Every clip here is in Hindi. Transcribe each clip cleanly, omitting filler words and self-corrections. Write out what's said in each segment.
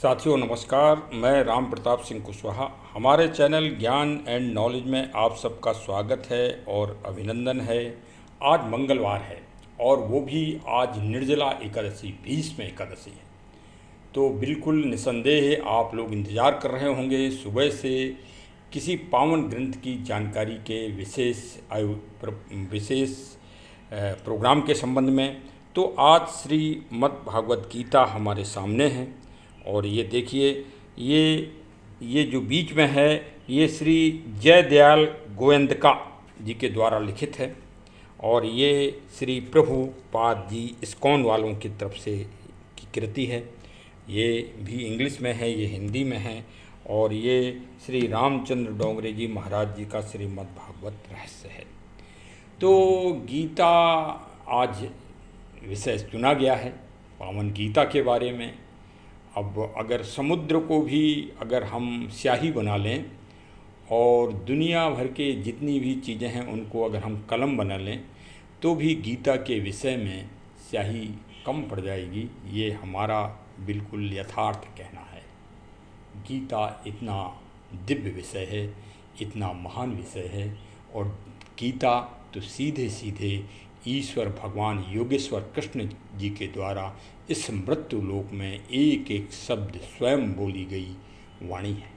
साथियों नमस्कार, मैं राम प्रताप सिंह कुशवाहा। हमारे चैनल ज्ञान एंड नॉलेज में आप सबका स्वागत है और अभिनंदन है। आज मंगलवार है और वो भी आज निर्जला एकादशी, भीष्म एकादशी है। तो बिल्कुल निसंदेह आप लोग इंतज़ार कर रहे होंगे सुबह से किसी पावन ग्रंथ की जानकारी के विशेष प्रोग्राम के संबंध में। तो आज श्रीमद् भागवत गीता हमारे सामने है और ये देखिए, ये जो बीच में है ये श्री जयदयाल गोयंदका जी के द्वारा लिखित है और ये श्री प्रभुपाद जी इस्कॉन वालों की तरफ से की कृति है। ये भी इंग्लिश में है, ये हिंदी में है और ये श्री रामचंद्र डोंगरे जी महाराज जी का श्रीमद् भागवत रहस्य है। तो गीता आज विषय चुना गया है पावन गीता के बारे में। अब अगर समुद्र को भी अगर हम स्याही बना लें और दुनिया भर के जितनी भी चीज़ें हैं उनको अगर हम कलम बना लें तो भी गीता के विषय में स्याही कम पड़ जाएगी। ये हमारा बिल्कुल यथार्थ कहना है। गीता इतना दिव्य विषय है, इतना महान विषय है और गीता तो सीधे सीधे ईश्वर भगवान योगेश्वर कृष्ण जी के द्वारा इस मृत्यु लोक में एक एक शब्द स्वयं बोली गई वाणी है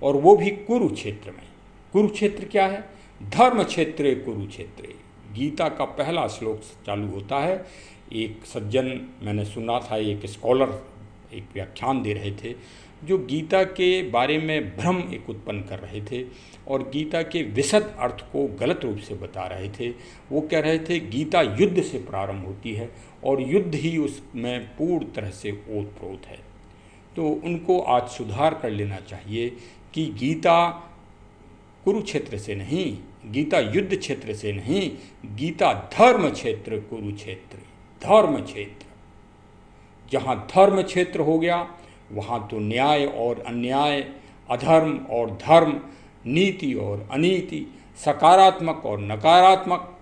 और वो भी कुरुक्षेत्र में। कुरुक्षेत्र क्या है? धर्म क्षेत्रे कुरुक्षेत्रे। गीता का पहला श्लोक चालू होता है। एक सज्जन मैंने सुना था, एक स्कॉलर एक व्याख्यान दे रहे थे जो गीता के बारे में भ्रम एक उत्पन्न कर रहे थे और गीता के विशद अर्थ को गलत रूप से बता रहे थे। वो कह रहे थे गीता युद्ध से प्रारंभ होती है और युद्ध ही उसमें पूर्ण तरह से ओतप्रोत है। तो उनको आज सुधार कर लेना चाहिए कि गीता कुरुक्षेत्र से नहीं, गीता युद्ध क्षेत्र से नहीं, गीता धर्म क्षेत्र कुरुक्षेत्र, धर्म क्षेत्र। जहाँ धर्म क्षेत्र हो गया वहाँ तो न्याय और अन्याय, अधर्म और धर्म, नीति और अनीति, सकारात्मक और नकारात्मक,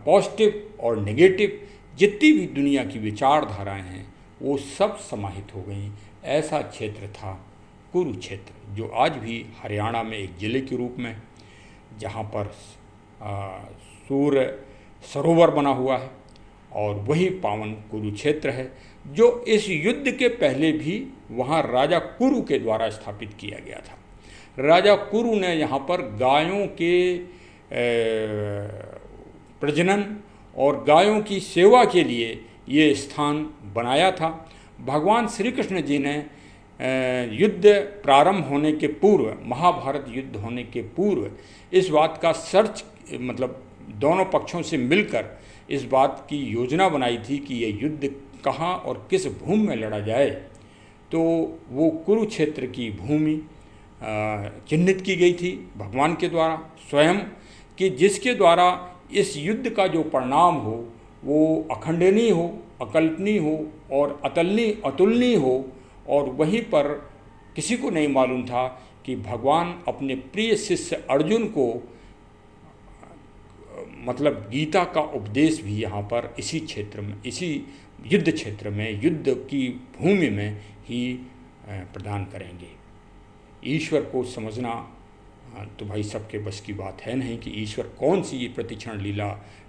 पॉजिटिव और नेगेटिव, जितनी भी दुनिया की विचारधाराएं हैं वो सब समाहित हो गई। ऐसा क्षेत्र था कुरुक्षेत्र, जो आज भी हरियाणा में एक ज़िले के रूप में, जहाँ पर सूर्य सरोवर बना हुआ है और वही पावन कुरुक्षेत्र है जो इस युद्ध के पहले भी वहाँ राजा कुरु के द्वारा स्थापित किया गया था। राजा कुरु ने यहाँ पर गायों के प्रजनन और गायों की सेवा के लिए ये स्थान बनाया था। भगवान श्री कृष्ण जी ने युद्ध प्रारंभ होने के पूर्व, महाभारत युद्ध होने के पूर्व इस बात का मतलब दोनों पक्षों से मिलकर इस बात की योजना बनाई थी कि ये युद्ध कहाँ और किस भूमि में लड़ा जाए। तो वो कुरुक्षेत्र की भूमि चिन्हित की गई थी भगवान के द्वारा स्वयं, कि जिसके द्वारा इस युद्ध का जो परिणाम हो वो अखंडनीय हो, अकल्पनीय हो और अतुलनीय हो। और वहीं पर किसी को नहीं मालूम था कि भगवान अपने प्रिय शिष्य अर्जुन को मतलब गीता का उपदेश भी यहाँ पर इसी क्षेत्र में, इसी युद्ध क्षेत्र में, युद्ध की भूमि में ही प्रदान करेंगे। ईश्वर को समझना तो भाई सबके बस की बात है नहीं कि ईश्वर कौन सी ये प्रतिक्षण लीला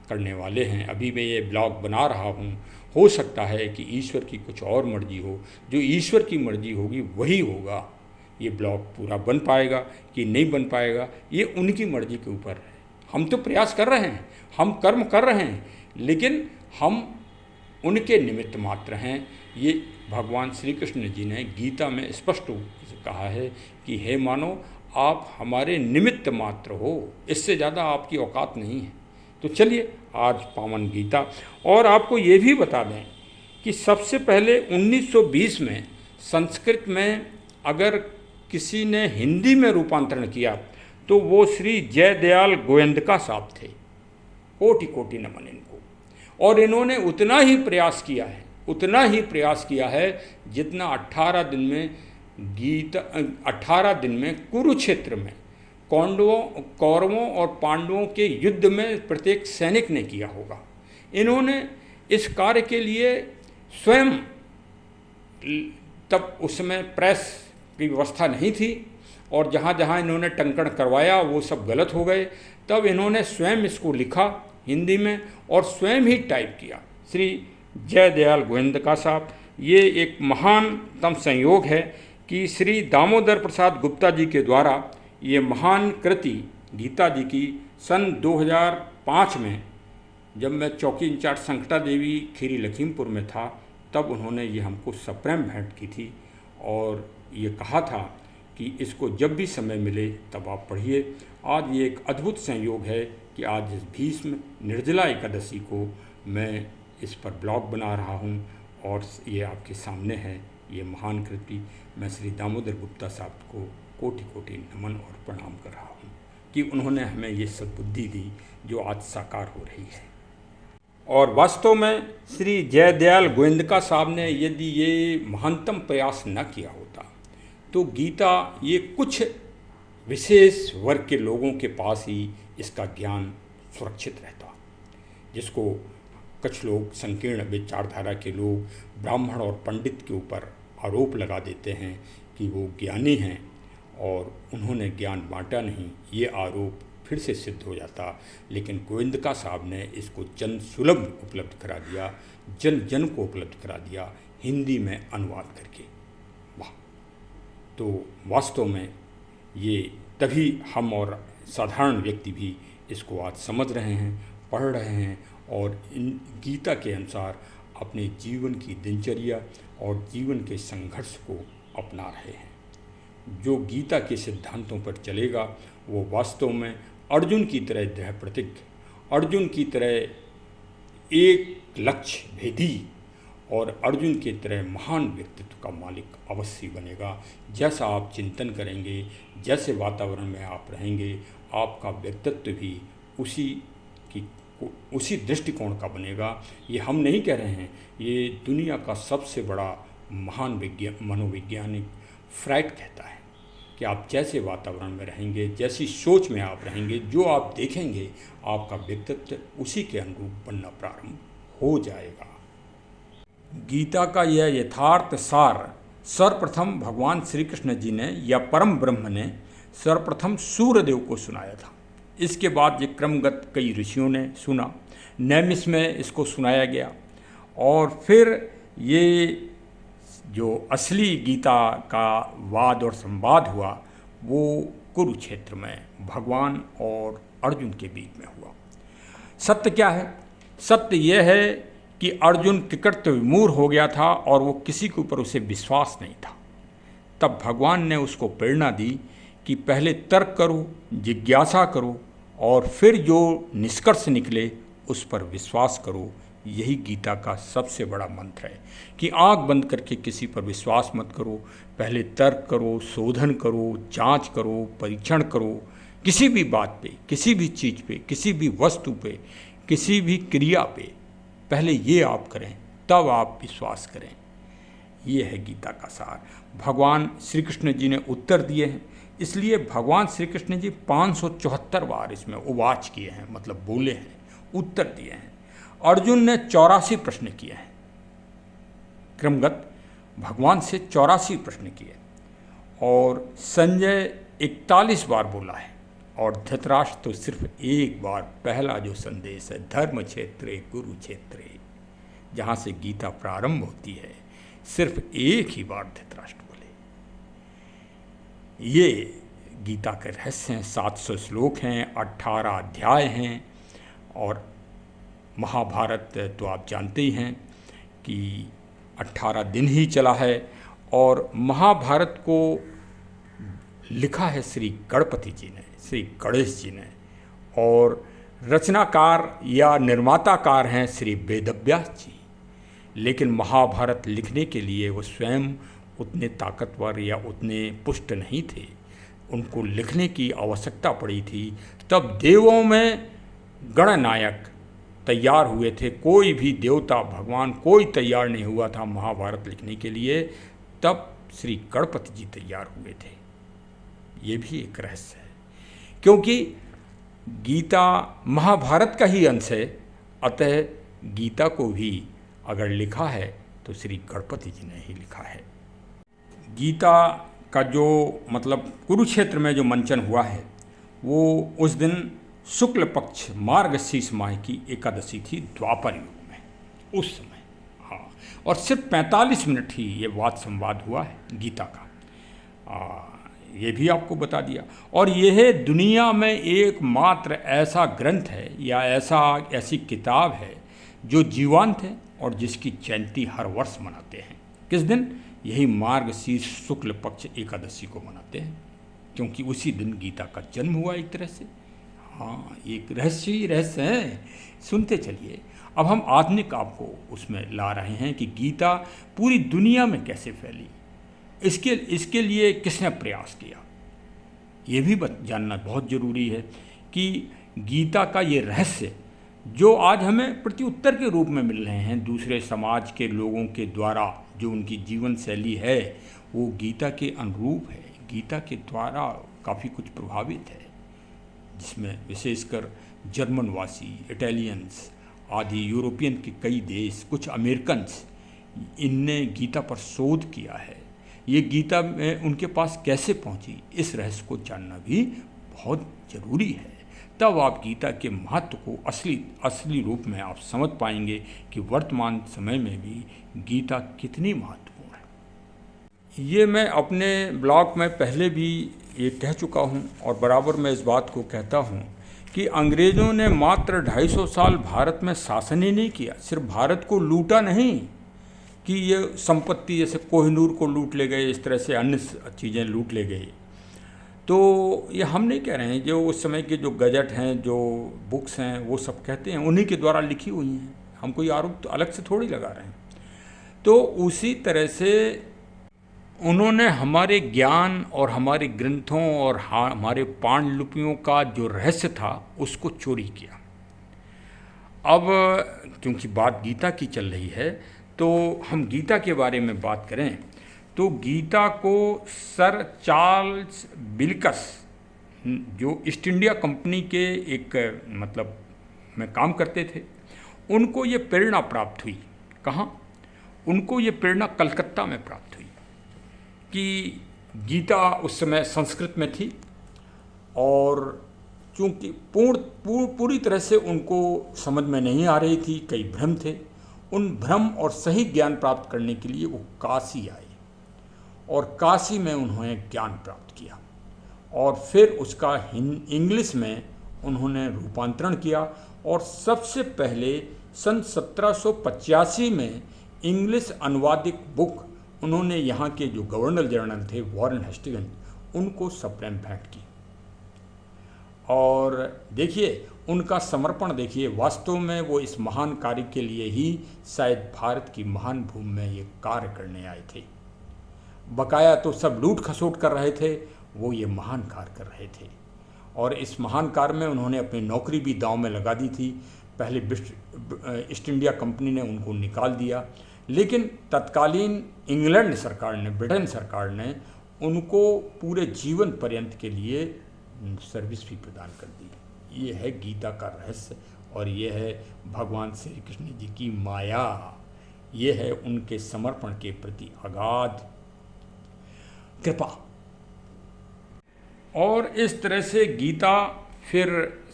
करने वाले हैं। अभी मैं ये ब्लॉग बना रहा हूँ, हो सकता है कि ईश्वर की कुछ और मर्जी हो, जो ईश्वर की मर्जी होगी वही होगा। ये ब्लॉग पूरा बन पाएगा कि नहीं बन पाएगा ये उनकी मर्जी के ऊपर है। हम तो प्रयास कर रहे हैं, हम कर्म कर रहे हैं, लेकिन हम उनके निमित्त मात्र हैं। ये भगवान श्री कृष्ण जी ने गीता में स्पष्ट रूप से कहा है कि हे मानो, आप हमारे निमित्त मात्र हो, इससे ज़्यादा आपकी औकात नहीं है। तो चलिए आज पावन गीता। और आपको ये भी बता दें कि सबसे पहले 1920 में संस्कृत में अगर किसी ने हिंदी में रूपांतरण किया तो वो श्री जयदयाल गोयंदका साहब थे। कोटि कोटि नमन इनको। और इन्होंने उतना ही प्रयास किया है जितना 18 दिन में कुरुक्षेत्र में कौरवों और पांडवों के युद्ध में प्रत्येक सैनिक ने किया होगा। इन्होंने इस कार्य के लिए स्वयं तब उस समय प्रेस की व्यवस्था नहीं थी और जहाँ जहाँ इन्होंने टंकण करवाया वो सब गलत हो गए। तब इन्होंने स्वयं इसको लिखा हिंदी में और स्वयं ही टाइप किया। श्री जयदयाल गोविंदका साहब, ये एक महानतम संयोग है कि श्री दामोदर प्रसाद गुप्ता जी के द्वारा ये महान कृति गीता जी की सन 2005 में, जब मैं चौकी इंचार्ज संकटा देवी खीरी लखीमपुर में था, तब उन्होंने ये हमको सप्रेम भेंट की थी और ये कहा था कि इसको जब भी समय मिले तब आप पढ़िए। आज ये एक अद्भुत संयोग है कि आज इस भीष्म निर्जला एकादशी को मैं इस पर ब्लॉग बना रहा हूँ और ये आपके सामने है ये महान कृति। मैं श्री दामोदर गुप्ता साहब को कोटि कोटि नमन और प्रणाम कर रहा हूँ कि उन्होंने हमें ये सद्बुद्धि दी जो आज साकार हो रही है। और वास्तव में श्री जयदयाल गोविंदका साहब ने यदि ये महानतम प्रयास न किया होता तो गीता ये कुछ विशेष वर्ग के लोगों के पास ही इसका ज्ञान सुरक्षित रहता, जिसको कुछ लोग संकीर्ण विचारधारा के लोग ब्राह्मण और पंडित के ऊपर आरोप लगा देते हैं कि वो ज्ञानी हैं और उन्होंने ज्ञान बांटा नहीं। ये आरोप फिर से सिद्ध हो जाता, लेकिन गोविंदका साहब ने इसको जन सुलभ उपलब्ध करा दिया, जन जन को उपलब्ध करा दिया हिंदी में अनुवाद करके। वाह! तो वास्तव में ये तभी हम और साधारण व्यक्ति भी इसको आज समझ रहे हैं, पढ़ रहे हैं और इन गीता के अनुसार अपने जीवन की दिनचर्या और जीवन के संघर्ष को अपना रहे हैं। जो गीता के सिद्धांतों पर चलेगा वो वास्तव में अर्जुन की तरह दृढ़ प्रतिज्ञ, अर्जुन की तरह एक लक्ष्य भेदी और अर्जुन की तरह महान व्यक्तित्व का मालिक अवश्य बनेगा। जैसा आप चिंतन करेंगे, जैसे वातावरण में आप रहेंगे, आपका व्यक्तित्व भी उसी दृष्टिकोण का बनेगा। ये हम नहीं कह रहे हैं, ये दुनिया का सबसे बड़ा महान मनोवैज्ञानिक फ्राइड कहता है कि आप जैसे वातावरण में रहेंगे, जैसी सोच में आप रहेंगे, जो आप देखेंगे, आपका व्यक्तित्व उसी के अनुरूप बनना प्रारंभ हो जाएगा। गीता का यह यथार्थ सार सर्वप्रथम भगवान श्री कृष्ण जी ने या परम ब्रह्म ने सर्वप्रथम सूर्यदेव को सुनाया था। इसके बाद ये क्रमगत कई ऋषियों ने सुना, नैमिष में इसको सुनाया गया और फिर ये जो असली गीता का वाद और संवाद हुआ वो कुरुक्षेत्र में भगवान और अर्जुन के बीच में हुआ। सत्य क्या है? सत्य यह है कि अर्जुन कृकृत विमूढ़ हो गया था और वो किसी के ऊपर उसे विश्वास नहीं था। तब भगवान ने उसको प्रेरणा दी कि पहले तर्क करो, जिज्ञासा करो और फिर जो निष्कर्ष निकले उस पर विश्वास करो। यही गीता का सबसे बड़ा मंत्र है कि आंख बंद करके किसी पर विश्वास मत करो, पहले तर्क करो, शोधन करो, जांच करो, परीक्षण करो। किसी भी बात पे, किसी भी चीज़ पे, किसी भी वस्तु पे, किसी भी क्रिया पे पहले ये आप करें, तब आप विश्वास करें। ये है गीता का सार। भगवान श्री कृष्ण जी ने उत्तर दिए हैं, इसलिए भगवान श्री कृष्ण जी 574 बार इसमें उवाच किए हैं, मतलब बोले हैं, उत्तर दिए हैं। अर्जुन ने 84 प्रश्न किए हैं, क्रमगत भगवान से 84 प्रश्न किए और संजय 41 बार बोला है और धृतराष्ट्र तो सिर्फ एक बार पहला जो संदेश है धर्म क्षेत्रे कुरुक्षेत्रे, जहाँ से गीता प्रारंभ होती है, सिर्फ एक ही बार धृतराष्ट्र बोले। ये गीता के रहस्य हैं। 700 श्लोक हैं, 18 अध्याय हैं और महाभारत तो आप जानते ही हैं कि 18 दिन ही चला है और महाभारत को लिखा है श्री गणपति जी ने, श्री गणेश जी ने और रचनाकार या निर्माताकार हैं श्री वेदव्यास जी। लेकिन महाभारत लिखने के लिए वो स्वयं उतने ताकतवर या उतने पुष्ट नहीं थे, उनको लिखने की आवश्यकता पड़ी थी। तब देवों में गणनायक तैयार हुए थे, कोई भी देवता भगवान कोई तैयार नहीं हुआ था महाभारत लिखने के लिए, तब श्री गणपति जी तैयार हुए थे। ये भी एक रहस्य है क्योंकि गीता महाभारत का ही अंश है, अतः गीता को भी अगर लिखा है तो श्री गणपति जी ने ही लिखा है। गीता का जो मतलब कुरुक्षेत्र में जो मंचन हुआ है वो उस दिन शुक्ल पक्ष मार्गशीर्ष माह की एकादशी थी, द्वापर युग में उस समय। हाँ, और सिर्फ 45 मिनट ही ये वाद संवाद हुआ है गीता का। ये भी आपको बता दिया। और यह दुनिया में एकमात्र ऐसा ग्रंथ है या ऐसी किताब है जो जीवंत है और जिसकी जयंती हर वर्ष मनाते हैं। किस दिन? यही मार्गशीर्ष शुक्ल पक्ष एकादशी को मनाते हैं, क्योंकि उसी दिन गीता का जन्म हुआ एक तरह से। हाँ, एक रहस्य ही रहस्य है, सुनते चलिए। अब हम आधुनिक आपको उसमें ला रहे हैं कि गीता पूरी दुनिया में कैसे फैली, इसके लिए किसने प्रयास किया, ये भी जानना बहुत ज़रूरी है कि गीता का ये रहस्य जो आज हमें प्रत्युत्तर के रूप में मिल रहे हैं दूसरे समाज के लोगों के द्वारा, जो उनकी जीवन शैली है वो गीता के अनुरूप है, गीता के द्वारा काफ़ी कुछ प्रभावित है, जिसमें विशेषकर जर्मनवासी, इटालियंस आदि यूरोपियन के कई देश, कुछ अमेरिकन्स, इनने गीता पर शोध किया है। ये गीता में उनके पास कैसे पहुंची, इस रहस्य को जानना भी बहुत ज़रूरी है। तब आप गीता के महत्व को असली रूप में आप समझ पाएंगे कि वर्तमान समय में भी गीता कितनी महत्वपूर्ण है। ये मैं अपने ब्लॉग में पहले भी ये कह चुका हूँ और बराबर मैं इस बात को कहता हूँ कि अंग्रेज़ों ने मात्र 250 साल भारत में शासन ही नहीं किया, सिर्फ भारत को लूटा नहीं कि ये संपत्ति जैसे कोहिनूर को लूट ले गए, इस तरह से अन्य चीज़ें लूट ले गए। तो ये हम नहीं कह रहे हैं, जो उस समय के जो गजट हैं, जो बुक्स हैं, वो सब कहते हैं, उन्हीं के द्वारा लिखी हुई हैं, हम कोई आरोप तो अलग से थोड़ी लगा रहे हैं। तो उसी तरह से उन्होंने हमारे ज्ञान और हमारे ग्रंथों और हमारे पांडुलिपियों का जो रहस्य था उसको चोरी किया। अब क्योंकि बात गीता की चल रही है तो हम गीता के बारे में बात करें तो गीता को सर चार्ल्स विल्कस, जो ईस्ट इंडिया कंपनी के एक मतलब में काम करते थे, उनको ये प्रेरणा प्राप्त हुई। कहाँ? उनको ये प्रेरणा कलकत्ता में प्राप्त हुई कि गीता उस समय संस्कृत में थी और चूँकि पूरी तरह से उनको समझ में नहीं आ रही थी, कई भ्रम थे। उन भ्रम और सही ज्ञान प्राप्त करने के लिए वो काशी आए और काशी में उन्होंने ज्ञान प्राप्त किया और फिर उसका इंग्लिश में उन्होंने रूपांतरण किया और सबसे पहले सन 1785 में इंग्लिश अनुवादित बुक उन्होंने यहाँ के जो गवर्नर जनरल थे वॉरेन हेस्टिंग्स, उनको सप्रेम भेंट की। और देखिए उनका समर्पण, देखिए वास्तव में वो इस महान कार्य के लिए ही शायद भारत की महान भूमि में ये कार्य करने आए थे। बकाया तो सब लूट खसोट कर रहे थे, वो ये महान कार्य कर रहे थे और इस महान कार्य में उन्होंने अपनी नौकरी भी दांव में लगा दी थी। पहले ईस्ट इंडिया कंपनी ने उनको निकाल दिया, लेकिन तत्कालीन इंग्लैंड सरकार ने, ब्रिटेन सरकार ने उनको पूरे जीवन पर्यंत के लिए सर्विस भी प्रदान कर दी। ये है गीता का रहस्य और ये है भगवान श्री कृष्ण जी की माया, ये है उनके समर्पण के प्रति अगाध कृपा। और इस तरह से गीता फिर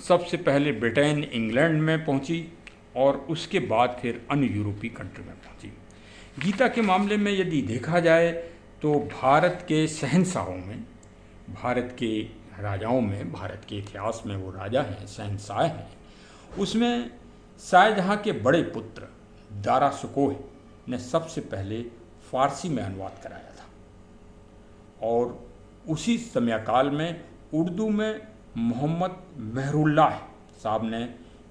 सबसे पहले ब्रिटेन, इंग्लैंड में पहुंची और उसके बाद फिर अन्य यूरोपीय कंट्री में पहुंची। गीता के मामले में यदि देखा जाए तो भारत के शहंशाहों में, भारत के राजाओं में, भारत के इतिहास में वो राजा हैं, शहंशाह हैं, उसमें शाहजहाँ के बड़े पुत्र दारा शिकोह ने सबसे पहले फारसी में अनुवाद कराया था और उसी समयकाल में उर्दू में मोहम्मद मेहरुल्लाह साहब ने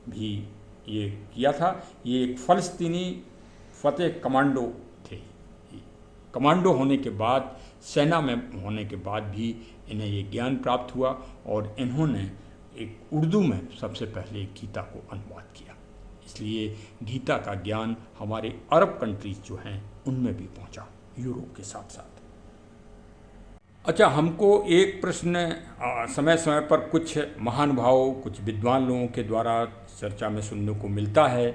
भी ये किया था। ये एक फ़लस्तीनी फतेह कमांडो थे। कमांडो होने के बाद, सेना में होने के बाद भी इन्हें ये ज्ञान प्राप्त हुआ और इन्होंने एक उर्दू में सबसे पहले गीता को अनुवाद किया। इसलिए गीता का ज्ञान हमारे अरब कंट्रीज जो हैं उनमें भी पहुंचा, यूरोप के साथ साथ। अच्छा, हमको एक प्रश्न समय समय पर कुछ महानुभावों, कुछ विद्वान लोगों के द्वारा चर्चा में सुनने को मिलता है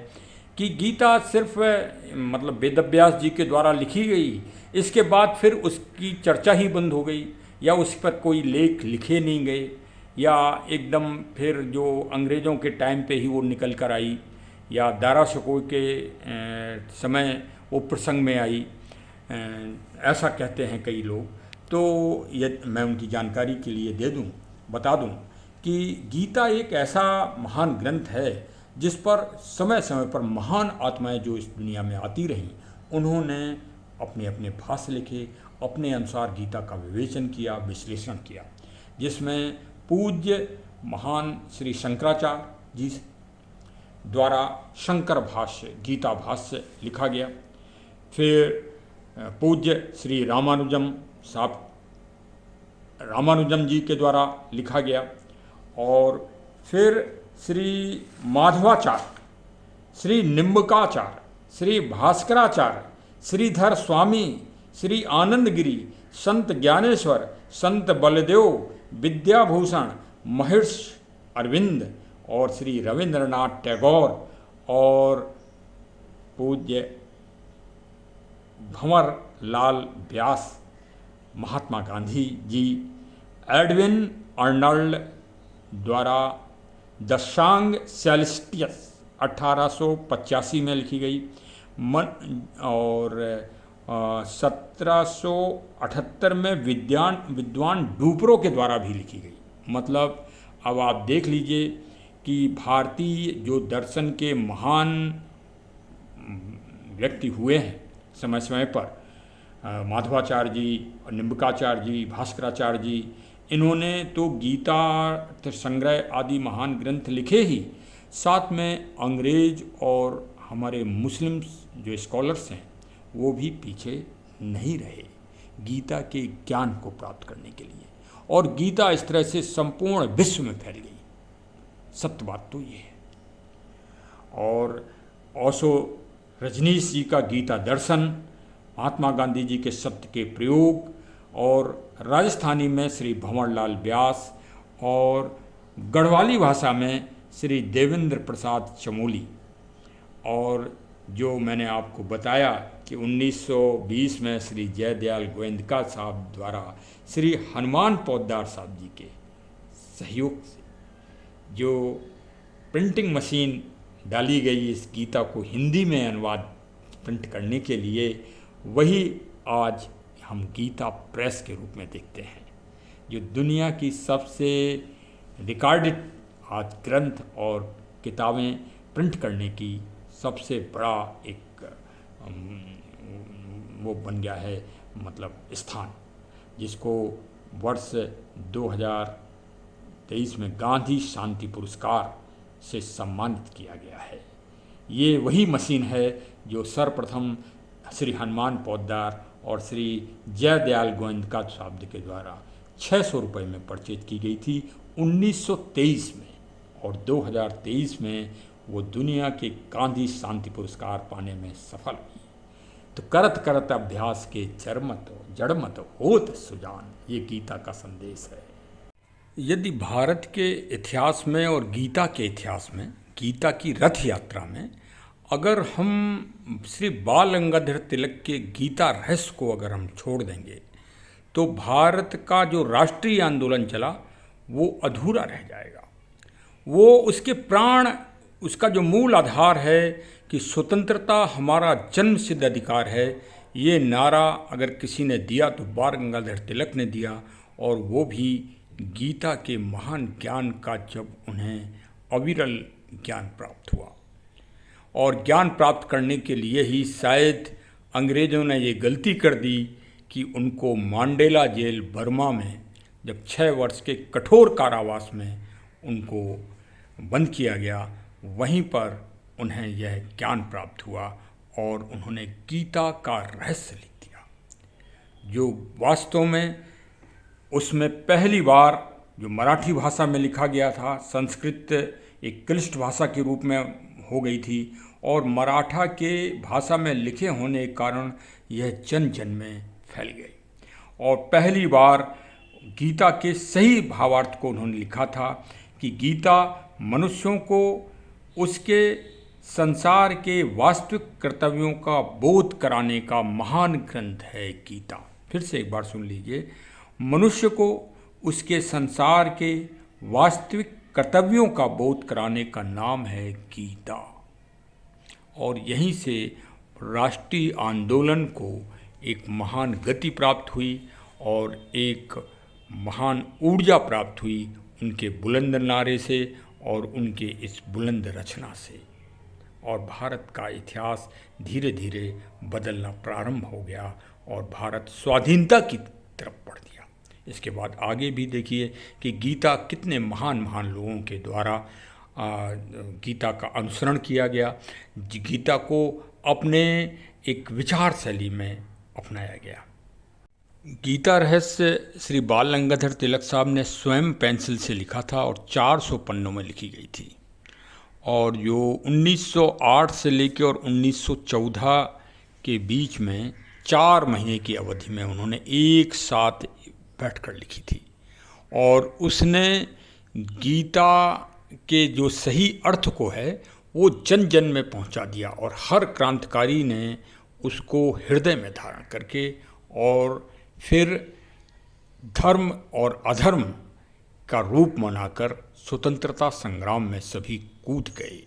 कि गीता सिर्फ मतलब वेदव्यास जी के द्वारा लिखी गई, इसके बाद फिर उसकी चर्चा ही बंद हो गई, या उस पर कोई लेख लिखे नहीं गए, या एकदम फिर जो अंग्रेज़ों के टाइम पे ही वो निकल कर आई, या दारा शकोई के समय वो प्रसंग में आई, ऐसा कहते हैं कई लोग। तो ये मैं उनकी जानकारी के लिए बता दूं कि गीता एक ऐसा महान ग्रंथ है जिस पर समय समय पर महान आत्माएं जो इस दुनिया में आती रहीं, उन्होंने अपने अपने भाष्य लिखे, अपने अनुसार गीता का विवेचन किया, विश्लेषण किया, जिसमें पूज्य महान श्री शंकराचार्य जी द्वारा शंकर भाष्य, गीता भाष्य लिखा गया। फिर पूज्य श्री रामानुजम जी के द्वारा लिखा गया, और फिर श्री माधवाचार्य, श्री निम्बकाचार्य, श्री भास्कराचार्य, श्रीधर स्वामी, श्री आनंदगिरी, संत ज्ञानेश्वर, संत बलदेव, विद्याभूषण, महर्षि अरविंद और श्री रविंद्रनाथ टैगोर और पूज्य भंवर लाल व्यास, महात्मा गांधी जी, एडविन अर्नल्ड द्वारा द सांग सेलेस्टियस 1885 में लिखी गई, और 1778 में विद्वान डूपरो के द्वारा भी लिखी गई। मतलब अब आप देख लीजिए कि भारतीय जो दर्शन के महान व्यक्ति हुए हैं समय समय पर, माधवाचार्य जी, निम्बकाचार्य जी, भास्कराचार्य जी, इन्होंने तो गीता संग्रह आदि महान ग्रंथ लिखे ही, साथ में अंग्रेज और हमारे मुस्लिम जो स्कॉलर्स हैं वो भी पीछे नहीं रहे गीता के ज्ञान को प्राप्त करने के लिए, और गीता इस तरह से संपूर्ण विश्व में फैल गई। सत्य बात तो ये है। और ओशो रजनीश जी का गीता दर्शन, महात्मा गांधी जी के सत्य के प्रयोग, और राजस्थानी में श्री भंवरलाल व्यास, और गढ़वाली भाषा में श्री देवेंद्र प्रसाद चमोली, और जो मैंने आपको बताया कि 1920 में श्री जयदयाल गोविंदका साहब द्वारा श्री हनुमान पोद्दार साहब जी के सहयोग से जो प्रिंटिंग मशीन डाली गई इस गीता को हिंदी में अनुवाद प्रिंट करने के लिए, वही आज हम गीता प्रेस के रूप में देखते हैं, जो दुनिया की सबसे रिकॉर्डेड आज ग्रंथ और किताबें प्रिंट करने की सबसे बड़ा एक वो बन गया है, मतलब स्थान, जिसको वर्ष 2023 में गांधी शांति पुरस्कार से सम्मानित किया गया है। ये वही मशीन है जो सर्वप्रथम श्री हनुमान पोद्दार और श्री जयदयाल गोविंदका साहब के द्वारा 600 रुपये में परचेज की गई थी 1923 में, और 2023 में वो दुनिया के गांधी शांति पुरस्कार पाने में सफल हुई। तो करत करत अभ्यास के जड़मत होत सुजान, ये गीता का संदेश है। यदि भारत के इतिहास में और गीता के इतिहास में, गीता की रथ यात्रा में, अगर हम श्री बाल गंगाधर तिलक के गीता रहस्य को अगर हम छोड़ देंगे तो भारत का जो राष्ट्रीय आंदोलन चला वो अधूरा रह जाएगा। वो उसके प्राण, उसका जो मूल आधार है कि स्वतंत्रता हमारा जन्म सिद्ध अधिकार है, ये नारा अगर किसी ने दिया तो बाल गंगाधर तिलक ने दिया, और वो भी गीता के महान ज्ञान का जब उन्हें अविरल ज्ञान प्राप्त हुआ। और ज्ञान प्राप्त करने के लिए ही शायद अंग्रेज़ों ने ये गलती कर दी कि उनको मांडेला जेल बर्मा में जब 6 वर्ष के कठोर कारावास में उनको बंद किया गया, वहीं पर उन्हें यह ज्ञान प्राप्त हुआ और उन्होंने गीता का रहस्य लिख दिया, जो वास्तव में उसमें पहली बार जो मराठी भाषा में लिखा गया था, संस्कृत एक क्लिष्ट भाषा के रूप में हो गई थी, और मराठा के भाषा में लिखे होने के कारण यह जन जन में फैल गई। और पहली बार गीता के सही भावार्थ को उन्होंने लिखा था कि गीता मनुष्यों को उसके संसार के वास्तविक कर्तव्यों का बोध कराने का महान ग्रंथ है गीता। फिर से एक बार सुन लीजिए। मनुष्य को उसके संसार के वास्तविक कर्तव्यों का बोध कराने का नाम है गीता। और यहीं से राष्ट्रीय आंदोलन को एक महान गति प्राप्त हुई और एक महान ऊर्जा प्राप्त हुई उनके बुलंद नारे से और उनके इस बुलंद रचना से। और भारत का इतिहास धीरे धीरे बदलना प्रारंभ हो गया और भारत स्वाधीनता की तरफ बढ़ गया। इसके बाद आगे भी देखिए कि गीता कितने महान महान लोगों के द्वारा गीता का अनुसरण किया गया, गीता को अपने एक विचार शैली में अपनाया गया। गीता रहस्य श्री बाल गंगाधर तिलक साहब ने स्वयं पेंसिल से लिखा था और 400 पन्नों में लिखी गई थी। और जो 1908 से लेकर और 1914 के बीच में 4 महीने की अवधि में उन्होंने एक साथ बैठकर लिखी थी। और उसने गीता के जो सही अर्थ को है वो जन जन में पहुंचा दिया और हर क्रांतिकारी ने उसको हृदय में धारण करके और फिर धर्म और अधर्म का रूप मनाकर स्वतंत्रता संग्राम में सभी कूद गए।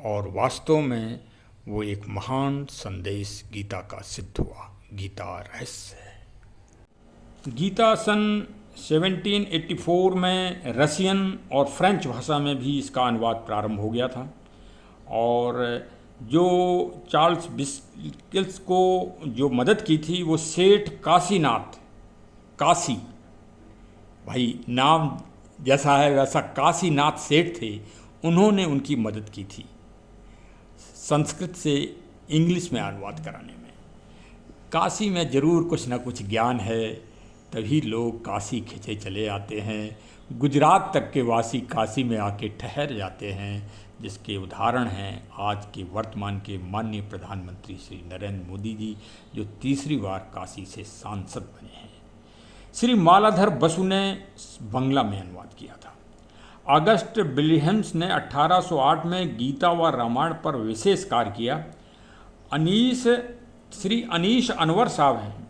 और वास्तव में वो एक महान संदेश गीता का सिद्ध हुआ। गीता रहस्य है। गीता सन 1784 में रशियन और फ्रेंच भाषा में भी इसका अनुवाद प्रारंभ हो गया था। और जो चार्ल्स बिस्किल्स को जो मदद की थी वो सेठ काशीनाथ, काशी भाई नाम जैसा है वैसा काशीनाथ सेठ थे, उन्होंने उनकी मदद की थी संस्कृत से इंग्लिश में अनुवाद कराने में। काशी में ज़रूर कुछ ना कुछ ज्ञान है, तभी लोग काशी खिंचे चले आते हैं। गुजरात तक के वासी काशी में आके ठहर जाते हैं, जिसके उदाहरण हैं आज के वर्तमान के माननीय प्रधानमंत्री श्री नरेंद्र मोदी जी, जो तीसरी बार काशी से सांसद बने हैं। श्री मालाधर बसु ने बंगला में अनुवाद किया था। अगस्ट विलियम्स ने 1808 में गीता व रामायण पर विशेष कार्य किया। श्री अनीश अनवर साहब हैं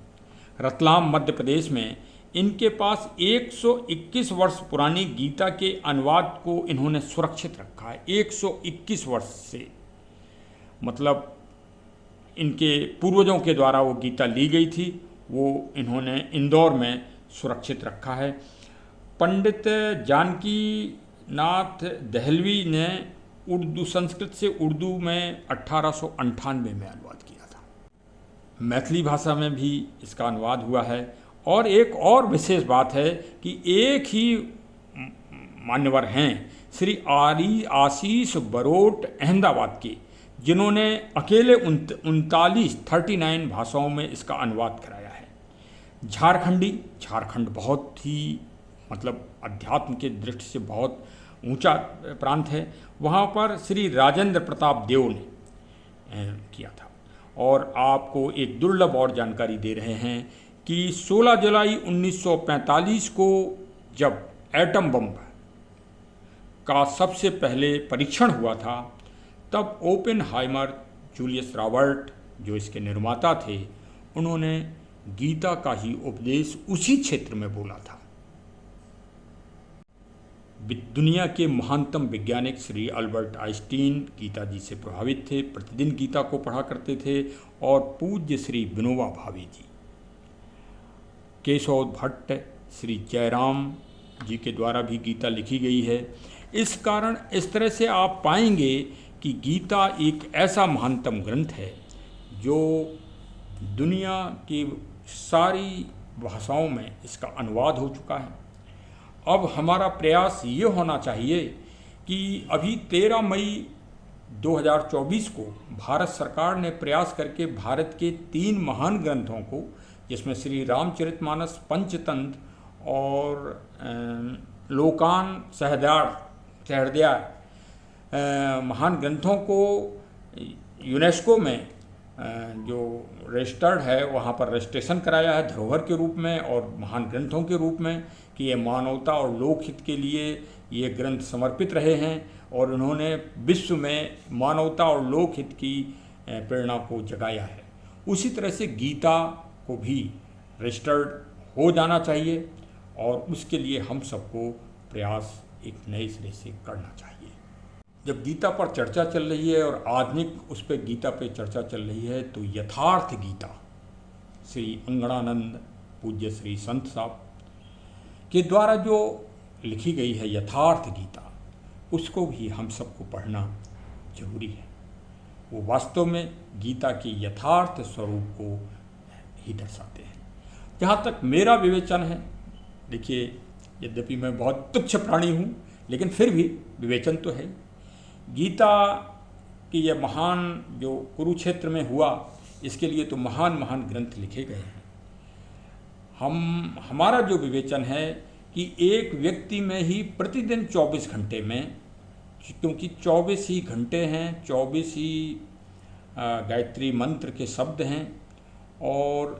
रतलाम मध्य प्रदेश में। इनके पास 121 वर्ष पुरानी गीता के अनुवाद को इन्होंने सुरक्षित रखा है। 121 वर्ष से मतलब इनके पूर्वजों के द्वारा वो गीता ली गई थी, वो इन्होंने इंदौर में सुरक्षित रखा है। पंडित जानकी नाथ दहलवी ने उर्दू संस्कृत से उर्दू में 1898 में अनुवाद किया था। मैथिली भाषा में भी इसका अनुवाद हुआ है। और एक और विशेष बात है कि एक ही मान्यवर हैं श्री आशीष बरोट अहमदाबाद के, जिन्होंने अकेले 39 भाषाओं में इसका अनुवाद कराया है। झारखंड बहुत ही मतलब अध्यात्म के दृष्टि से बहुत ऊंचा प्रांत है, वहाँ पर श्री राजेंद्र प्रताप देव ने किया था। और आपको एक दुर्लभ और जानकारी दे रहे हैं कि 16 जुलाई 1945 को जब एटम बम का सबसे पहले परीक्षण हुआ था, तब ओपेनहाइमर जूलियस रॉबर्ट जो इसके निर्माता थे, उन्होंने गीता का ही उपदेश उसी क्षेत्र में बोला था। दुनिया के महानतम वैज्ञानिक श्री अल्बर्ट आइंस्टीन गीता जी से प्रभावित थे, प्रतिदिन गीता को पढ़ा करते थे। और पूज्य श्री विनोबा भावे जी, केशव भट्ट, श्री जयराम जी के द्वारा भी गीता लिखी गई है। इस कारण इस तरह से आप पाएंगे कि गीता एक ऐसा महानतम ग्रंथ है जो दुनिया की सारी भाषाओं में इसका अनुवाद हो चुका है। अब हमारा प्रयास ये होना चाहिए कि अभी 13 मई 2024 को भारत सरकार ने प्रयास करके भारत के 3 महान ग्रंथों को, जिसमें श्री रामचरितमानस, पंचतंत्र और लोकान सहृदय महान ग्रंथों को यूनेस्को में जो रजिस्टर्ड है वहाँ पर रजिस्ट्रेशन कराया है धरोहर के रूप में और महान ग्रंथों के रूप में कि ये मानवता और लोकहित के लिए ये ग्रंथ समर्पित रहे हैं और उन्होंने विश्व में मानवता और लोकहित की प्रेरणा को जगाया है। उसी तरह से गीता को भी रजिस्टर्ड हो जाना चाहिए और उसके लिए हम सबको प्रयास एक नए सिरे से करना चाहिए। जब गीता पर चर्चा चल रही है और आधुनिक उस पर गीता पे चर्चा चल रही है तो यथार्थ गीता श्री अंगणानंद पूज्य श्री संत साहब के द्वारा जो लिखी गई है यथार्थ गीता, उसको भी हम सबको पढ़ना जरूरी है। वो वास्तव में गीता के यथार्थ स्वरूप को ही दर्शाते हैं। जहाँ तक मेरा विवेचन है, देखिए यद्यपि मैं बहुत तुच्छ प्राणी हूँ लेकिन फिर भी विवेचन तो है। गीता की यह महान जो कुरुक्षेत्र में हुआ, इसके लिए तो महान महान ग्रंथ लिखे गए हैं। हमारा जो विवेचन है कि एक व्यक्ति में ही प्रतिदिन 24 घंटे में, क्योंकि 24 ही घंटे हैं, 24 ही गायत्री मंत्र के शब्द हैं और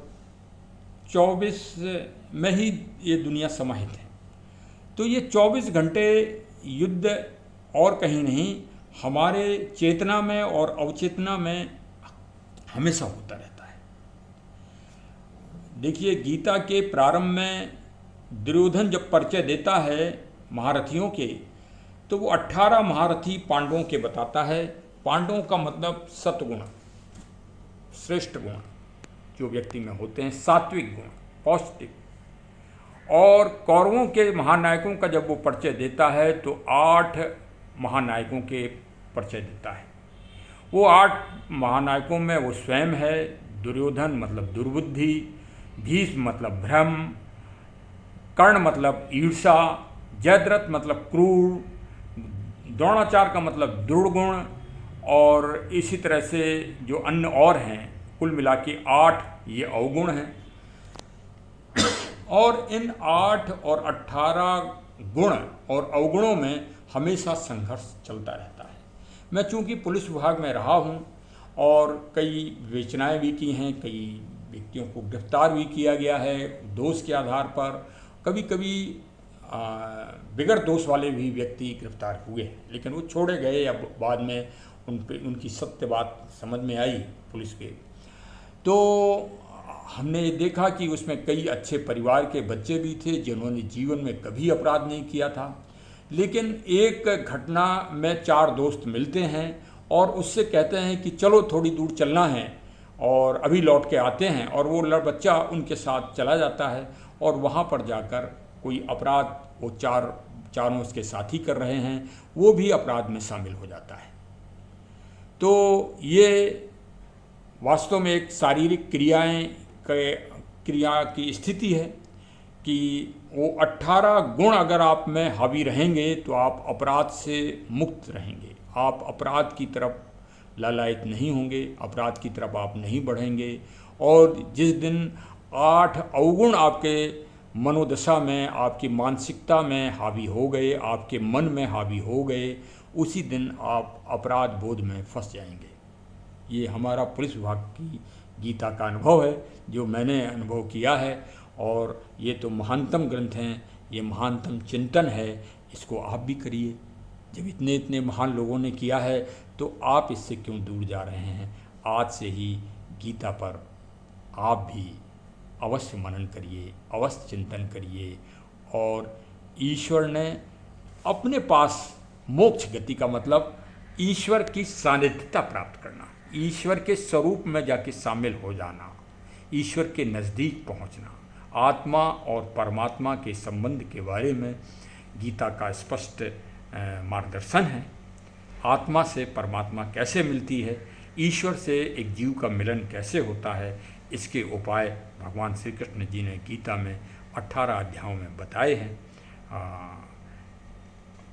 24 में ही ये दुनिया समाहित है, तो ये 24 घंटे युद्ध और कहीं नहीं, हमारे चेतना में और अवचेतना में हमेशा होता रहता है। देखिए गीता के प्रारंभ में दुर्योधन जब परिचय देता है महारथियों के, तो वो 18 महारथी पांडवों के बताता है। पांडवों का मतलब सत्गुण, श्रेष्ठ गुण जो व्यक्ति में होते हैं, सात्विक गुण, पौष्टिक। और कौरवों के महानायकों का जब वो परिचय देता है तो 8 महानायकों के परिचय देता है। वो 8 महानायकों में वो स्वयं है। दुर्योधन मतलब दुर्बुद्धि, भीष्म मतलब भ्रम, कर्ण मतलब ईर्षा, जयद्रथ मतलब क्रूर, द्रोणाचार्य का मतलब दुर्गुण, और इसी तरह से जो अन्य और हैं, कुल मिला के 8 ये अवगुण हैं। और इन 8 और 18 गुण और अवगुणों में हमेशा संघर्ष चलता रहता है। मैं चूंकि पुलिस विभाग में रहा हूं और कई विवेचनाएं भी की हैं, कई व्यक्तियों को गिरफ्तार भी किया गया है दोष के आधार पर। कभी कभी बिगड़ दोष वाले भी व्यक्ति गिरफ्तार हुए हैं, लेकिन वो छोड़े गए या बाद में उनकी सत्य बात समझ में आई पुलिस के। तो हमने ये देखा कि उसमें कई अच्छे परिवार के बच्चे भी थे जिन्होंने जीवन में कभी अपराध नहीं किया था, लेकिन एक घटना में 4 दोस्त मिलते हैं और उससे कहते हैं कि चलो थोड़ी दूर चलना है और अभी लौट के आते हैं, और वो बच्चा उनके साथ चला जाता है और वहाँ पर जाकर कोई अपराध वो चारों उसके साथी कर रहे हैं, वो भी अपराध में शामिल हो जाता है। तो ये वास्तव में एक शारीरिक क्रिया की स्थिति है कि वो 18 गुण अगर आप में हावी रहेंगे तो आप अपराध से मुक्त रहेंगे, आप अपराध की तरफ लालायित नहीं होंगे, अपराध की तरफ आप नहीं बढ़ेंगे। और जिस दिन 8 अवगुण आपके मनोदशा में, आपकी मानसिकता में हावी हो गए, आपके मन में हावी हो गए, उसी दिन आप अपराध बोध में फंस जाएंगे। ये हमारा पुलिस विभाग की गीता का अनुभव है, जो मैंने अनुभव किया है। और ये तो महानतम ग्रंथ हैं, ये महानतम चिंतन है, इसको आप भी करिए। जब इतने इतने महान लोगों ने किया है तो आप इससे क्यों दूर जा रहे हैं? आज से ही गीता पर आप भी अवश्य मनन करिए, अवश्य चिंतन करिए। और ईश्वर ने अपने पास मोक्ष गति का मतलब ईश्वर की सानिध्यता प्राप्त करना, ईश्वर के स्वरूप में जाके शामिल हो जाना, ईश्वर के नज़दीक पहुंचना, आत्मा और परमात्मा के संबंध के बारे में गीता का स्पष्ट मार्गदर्शन है। आत्मा से परमात्मा कैसे मिलती है, ईश्वर से एक जीव का मिलन कैसे होता है, इसके उपाय भगवान श्री कृष्ण जी ने गीता में 18 अध्यायों में बताए हैं।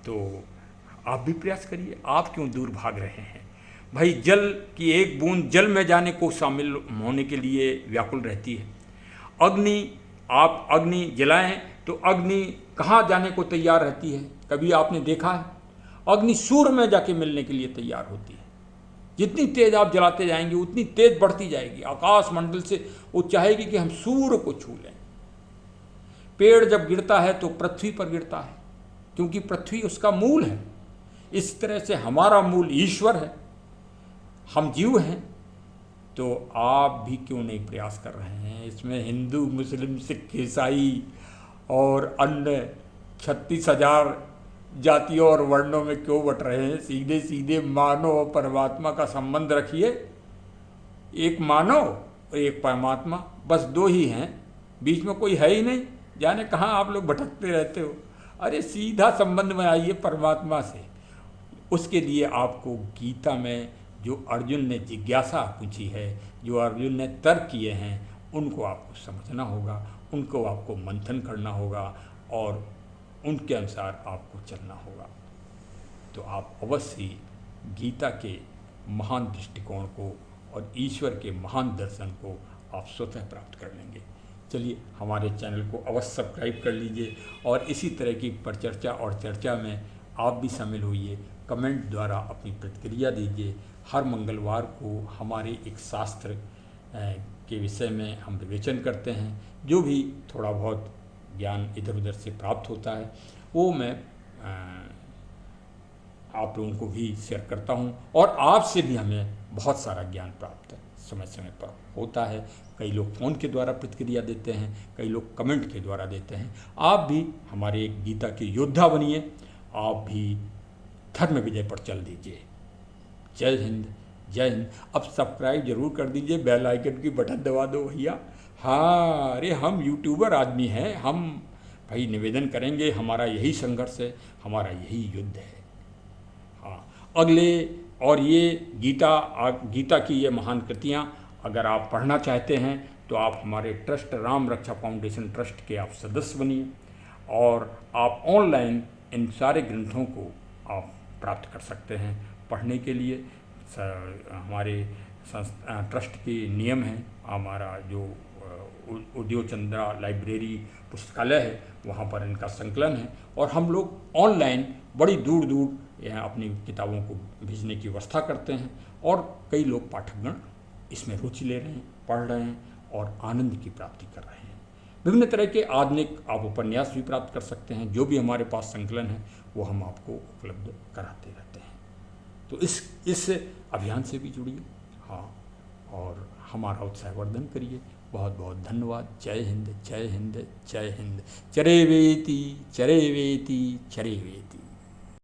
तो आप भी प्रयास करिए। आप क्यों दूर भाग रहे हैं? भाई जल की एक बूंद जल में जाने को शामिल होने के लिए व्याकुल रहती है। आप अग्नि जलाएं तो अग्नि कहाँ जाने को तैयार रहती है? कभी आपने देखा है? अग्नि सूर्य में जाके मिलने के लिए तैयार होती है। जितनी तेज़ आप जलाते जाएंगे उतनी तेज़ बढ़ती जाएगी, आकाश मंडल से वो चाहेगी कि हम सूर्य को छू लें। पेड़ जब गिरता है तो पृथ्वी पर गिरता है, क्योंकि पृथ्वी उसका मूल है। इस तरह से हमारा मूल ईश्वर है, हम जीव हैं। तो आप भी क्यों नहीं प्रयास कर रहे हैं? इसमें हिंदू, मुस्लिम, सिख, ईसाई और अन्य 36,000 जातियों और वर्णों में क्यों बट रहे हैं? सीधे सीधे मानव और परमात्मा का संबंध रखिए। एक मानव और एक परमात्मा, बस दो ही हैं, बीच में कोई है ही नहीं। जाने कहाँ आप लोग भटकते रहते हो। अरे सीधा संबंध में आइए परमात्मा से। उसके लिए आपको गीता में जो अर्जुन ने जिज्ञासा पूछी है, जो अर्जुन ने तर्क किए हैं, उनको आपको समझना होगा, उनको आपको मंथन करना होगा और उनके अनुसार आपको चलना होगा। तो आप अवश्य ही गीता के महान दृष्टिकोण को और ईश्वर के महान दर्शन को आप स्वतः प्राप्त कर लेंगे। चलिए, हमारे चैनल को अवश्य सब्सक्राइब कर लीजिए और इसी तरह की परिचर्चा और चर्चा में आप भी शामिल होइए। कमेंट द्वारा अपनी प्रतिक्रिया दीजिए। हर मंगलवार को हमारे एक शास्त्र के विषय में हम विवेचन करते हैं। जो भी थोड़ा बहुत ज्ञान इधर उधर से प्राप्त होता है वो मैं आप लोगों को भी शेयर करता हूं, और आपसे भी हमें बहुत सारा ज्ञान प्राप्त समय समय पर होता है। कई लोग फ़ोन के द्वारा प्रतिक्रिया देते हैं, कई लोग कमेंट के द्वारा देते हैं। आप भी हमारे गीता के योद्धा बनिए, आप भी धर्म विजय पर चल दीजिए। जय हिंद, जय हिंद। अब सब्सक्राइब जरूर कर दीजिए, बेल आइकन की बटन दबा दो भैया। हाँ, अरे हम यूट्यूबर आदमी हैं, हम भाई निवेदन करेंगे, हमारा यही संघर्ष है, हमारा यही युद्ध है। हाँ, अगले और ये गीता की ये महान कृतियाँ अगर आप पढ़ना चाहते हैं तो आप हमारे ट्रस्ट राम रक्षा फाउंडेशन ट्रस्ट के आप सदस्य बनिए, और आप ऑनलाइन इन सारे ग्रंथों को आप प्राप्त कर सकते हैं। पढ़ने के लिए हमारे ट्रस्ट के नियम हैं। हमारा जो उद्योग चंद्रा लाइब्रेरी पुस्तकालय है, वहाँ पर इनका संकलन है, और हम लोग ऑनलाइन बड़ी दूर दूर यहाँ अपनी किताबों को भेजने की व्यवस्था करते हैं, और कई लोग पाठकगण इसमें रुचि ले रहे हैं, पढ़ रहे हैं और आनंद की प्राप्ति कर रहे हैं। विभिन्न तरह के आधुनिक आप उपन्यास भी प्राप्त कर सकते हैं। जो भी हमारे पास संकलन है वो हम आपको उपलब्ध कराते रहते हैं। तो इस अभियान से भी जुड़िए, हाँ, और हमारा उत्साहवर्धन करिए। बहुत बहुत धन्यवाद। जय हिंद, जय हिंद, जय हिंद। चरेवेति चरेवेति चरेवेति।